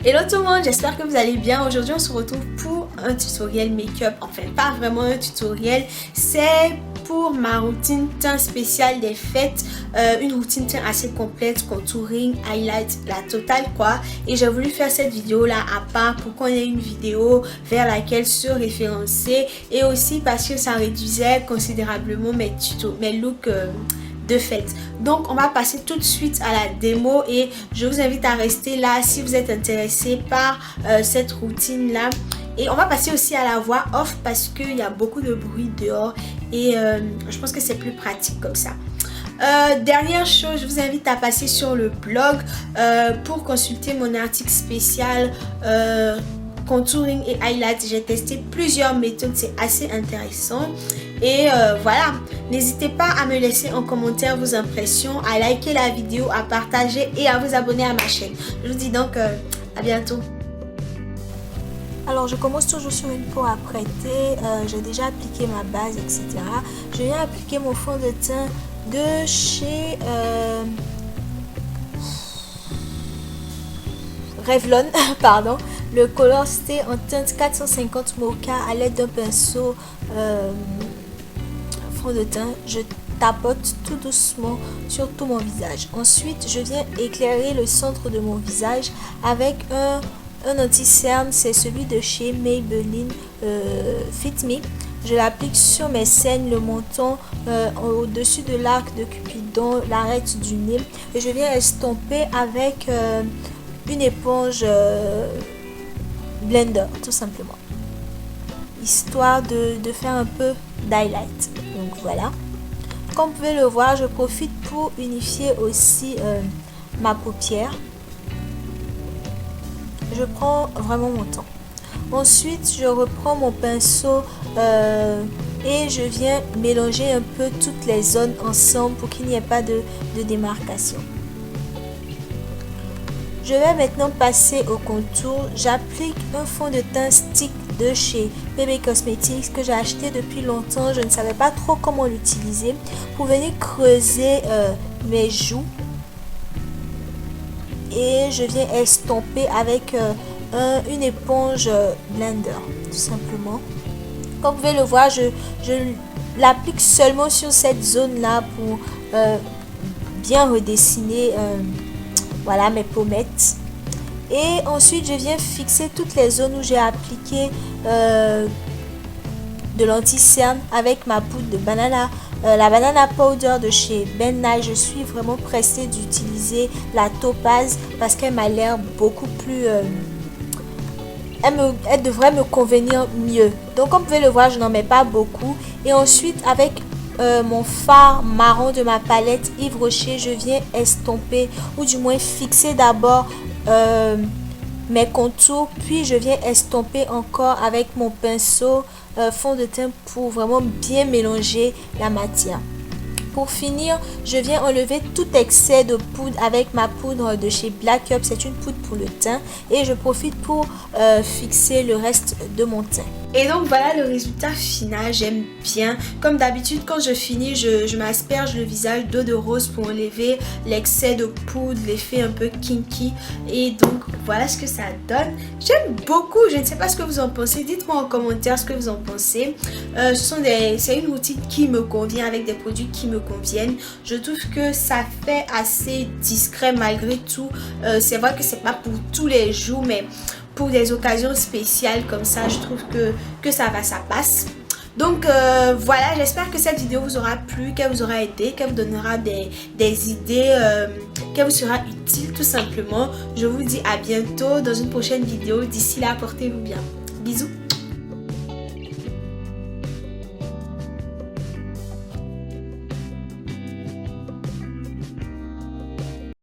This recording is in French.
Hello tout le monde, j'espère que vous allez bien. Aujourd'hui on se retrouve pour un tutoriel make-up. Enfin pas vraiment un tutoriel, c'est pour ma routine teint spéciale des fêtes. Une routine teint assez complète, contouring, highlight, la totale quoi. Et j'ai voulu faire cette vidéo là à part pour qu'on ait une vidéo vers laquelle se référencer. Et aussi parce que ça réduisait considérablement mes looks de fête. Donc on va passer tout de suite à la démo et je vous invite à rester là si vous êtes intéressé par cette routine là. Et on va passer aussi à la voix off parce qu'il y a beaucoup de bruit dehors et je pense que c'est plus pratique comme ça. Dernière chose, je vous invite à passer sur le blog pour consulter mon article spécial contouring et highlight. J'ai testé plusieurs méthodes, c'est assez intéressant. Et voilà, n'hésitez pas à me laisser en commentaire vos impressions, à liker la vidéo, à partager et à vous abonner à ma chaîne. Je vous dis donc à bientôt. Alors je commence toujours sur une peau à prêter, j'ai déjà appliqué ma base etc. Je viens appliquer mon fond de teint de chez Revlon, pardon, le Color Stay en teinte 450 Mocha à l'aide d'un pinceau fond de teint. Je tapote tout doucement sur tout mon visage. Ensuite, je viens éclairer le centre de mon visage avec un anti-cerne, c'est celui de chez Maybelline Fit Me. Je l'applique sur mes scènes, le menton, au-dessus de l'arc de Cupidon, l'arête du nez. Et je viens estomper avec une éponge blender, tout simplement. Histoire de faire un peu d'highlight. Donc voilà. Comme vous pouvez le voir, je profite pour unifier aussi ma paupière. Je prends vraiment mon temps. Ensuite, je reprends mon pinceau et je viens mélanger un peu toutes les zones ensemble pour qu'il n'y ait pas de démarcation. Je vais maintenant passer au contour. J'applique un fond de teint stick de chez BB Cosmetics que j'ai acheté depuis longtemps. Je ne savais pas trop comment l'utiliser pour venir creuser mes joues. Et je viens estomper avec une éponge blender, tout simplement. Comme vous pouvez le voir, je l'applique seulement sur cette zone là pour bien redessiner voilà mes pommettes. Et ensuite je viens fixer toutes les zones où j'ai appliqué de l'anti-cerne avec ma poudre de banana, la banana powder de chez Ben Nye. Je suis vraiment pressée d'utiliser la topaz parce qu'elle m'a l'air beaucoup plus elle devrait me convenir mieux. Donc comme vous pouvez le voir, je n'en mets pas beaucoup. Et ensuite avec mon fard marron de ma palette Yves Rocher, je viens estomper ou du moins fixer d'abord mes contours, puis je viens estomper encore avec mon pinceau fond de teint pour vraiment bien mélanger la matière. Pour finir, je viens enlever tout excès de poudre avec ma poudre de chez Black Up. C'est une poudre pour le teint et je profite pour fixer le reste de mon teint. Et donc voilà le résultat final, j'aime bien. Comme d'habitude quand je finis, je m'asperge le visage d'eau de rose pour enlever l'excès de poudre, l'effet un peu kinky. Et donc voilà ce que ça donne. J'aime beaucoup, je ne sais pas ce que vous en pensez. Dites-moi en commentaire ce que vous en pensez. C'est une routine qui me convient avec des produits qui me conviennent. Je trouve que ça fait assez discret malgré tout. C'est vrai que c'est pas pour tous les jours, mais pour des occasions spéciales comme ça, je trouve que ça passe. Donc voilà, j'espère que cette vidéo vous aura plu, qu'elle vous aura aidé, qu'elle vous donnera des idées, qu'elle vous sera utile tout simplement. Je vous dis à bientôt dans une prochaine vidéo. D'ici là, portez-vous bien. Bisous.